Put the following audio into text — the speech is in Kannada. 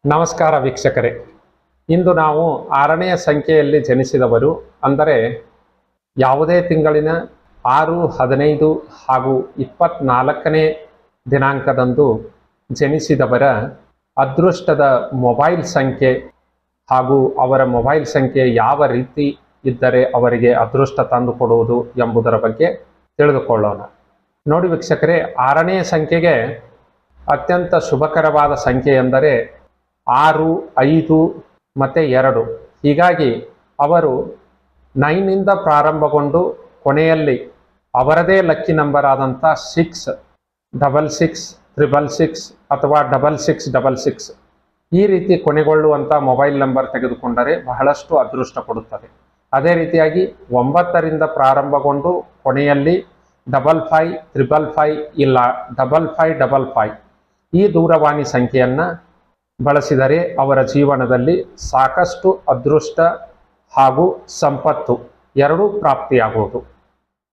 ನಮಸ್ಕಾರ ವೀಕ್ಷಕರೇ, ಇಂದು ನಾವು 6ನೇ ಸಂಖ್ಯೆಯಲ್ಲಿ ಜನಿಸಿದವರು, ಅಂದರೆ ಯಾವುದೇ ತಿಂಗಳಿನ 6, 15 ಹಾಗೂ 24ನೇ ದಿನಾಂಕದಂದು ಜನಿಸಿದವರ ಅದೃಷ್ಟದ ಮೊಬೈಲ್ ಸಂಖ್ಯೆ ಹಾಗೂ ಅವರ ಮೊಬೈಲ್ ಸಂಖ್ಯೆ ಯಾವ ರೀತಿ ಇದ್ದರೆ ಅವರಿಗೆ ಅದೃಷ್ಟ ತಂದುಕೊಡುವುದು ಎಂಬುದರ ಬಗ್ಗೆ ತಿಳಿದುಕೊಳ್ಳೋಣ. ನೋಡಿ ವೀಕ್ಷಕರೇ, 6ನೇ ಸಂಖ್ಯೆಗೆ ಅತ್ಯಂತ ಶುಭಕರವಾದ ಸಂಖ್ಯೆ ಎಂದರೆ 6, 5 ಮತ್ತು 2. ಹೀಗಾಗಿ ಅವರು 9ನಿಂದ ಪ್ರಾರಂಭಗೊಂಡು ಕೊನೆಯಲ್ಲಿ ಅವರದೇ ಲಕ್ಕಿ ನಂಬರ್ ಆದಂಥ 6, 66, 666 ಅಥವಾ 6666 ಈ ರೀತಿ ಕೊನೆಗೊಳ್ಳುವಂಥ ಮೊಬೈಲ್ ನಂಬರ್ ತೆಗೆದುಕೊಂಡರೆ ಬಹಳಷ್ಟು ಅದೃಷ್ಟ ಕೊಡುತ್ತದೆ. ಅದೇ ರೀತಿಯಾಗಿ 9ರಿಂದ ಪ್ರಾರಂಭಗೊಂಡು ಕೊನೆಯಲ್ಲಿ 55, 555 ಇಲ್ಲ 5555 ಈ ದೂರವಾಣಿ ಸಂಖ್ಯೆಯನ್ನು ಬಳಸಿದರೆ ಅವರ ಜೀವನದಲ್ಲಿ ಸಾಕಷ್ಟು ಅದೃಷ್ಟ ಹಾಗೂ ಸಂಪತ್ತು ಎರಡೂ ಪ್ರಾಪ್ತಿಯಾಗುವುದು.